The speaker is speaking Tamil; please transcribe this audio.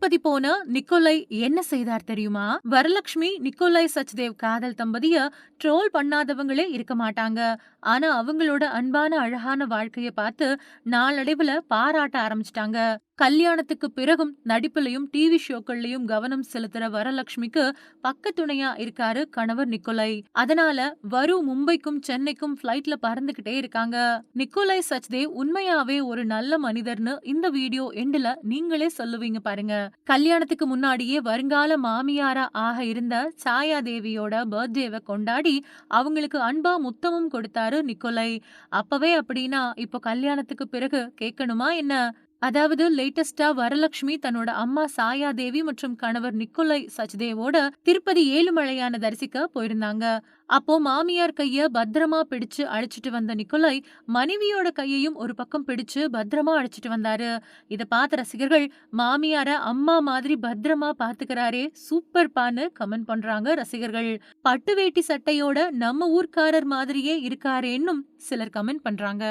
திருப்பதி போன நிக்கோலை என்ன செய்தார் தெரியுமா? வரலட்சுமி, நிக்கோலாய் சச்தேவ் காதல் தம்பதிய ட்ரோல் பண்ணாதவங்களே இருக்க மாட்டாங்க. ஆனா அவங்களோட அன்பான, அழகான வாழ்க்கைய பார்த்து நாளடைவுல பாராட்ட ஆரம்பிச்சுட்டாங்க. கல்யாணத்துக்கு பிறகும் நடிப்புலயும், டிவி ஷோக்கள்லயும் கவனம் செலுத்துற வரலட்சுமிக்கு பக்கத்துணையா இருக்காரு கணவர் நிக்கோலை. அதனால வரு மும்பைக்கும், சென்னைக்கும் ஃப்ளைட்ல பறந்துகிட்டே இருக்காங்க. நிக்கோலாய் சச்தேவ் உண்மையாவே ஒரு நல்ல மனிதர்னு இந்த வீடியோ எண்டுல நீங்களே சொல்லுவீங்க பாருங்க. கல்யாணத்துக்கு முன்னாடியே வருங்கால மாமியாரா ஆக இருந்த சாயா தேவியோட பர்த்டேவை கொண்டாடி அவங்களுக்கு அன்பா முத்தமும் கொடுத்தாரு நிக்கோலை. அப்பவே அப்படின்னா இப்போ கல்யாணத்துக்கு பிறகு கேட்கணுமா என்ன? அதாவது லேட்டஸ்டா வரலட்சுமி தன்னோட அம்மா சாயா தேவி மற்றும் கணவர் நிக்கோலை சச்தேவோட திருப்பதி ஏழுமலையான தரிசிக்க போயிருந்தாங்க. அப்போ மாமியார் கைய பத்திரமா பிடிச்சு அழைச்சிட்டு வந்த நிக்கோலை மனைவியோட கையையும் ஒரு பக்கம் பிடிச்சு பத்திரமா அழைச்சிட்டு வந்தாரு. இத பார்த்த ரசிகர்கள் மாமியார அம்மா மாதிரி பத்திரமா பாத்துக்கிறாரே, சூப்பர் பான்னு கமெண்ட் பண்றாங்க ரசிகர்கள். பட்டு வேட்டி சட்டையோட நம்ம ஊர்க்காரர் மாதிரியே இருக்காரேன்னும் சிலர் கமெண்ட் பண்றாங்க.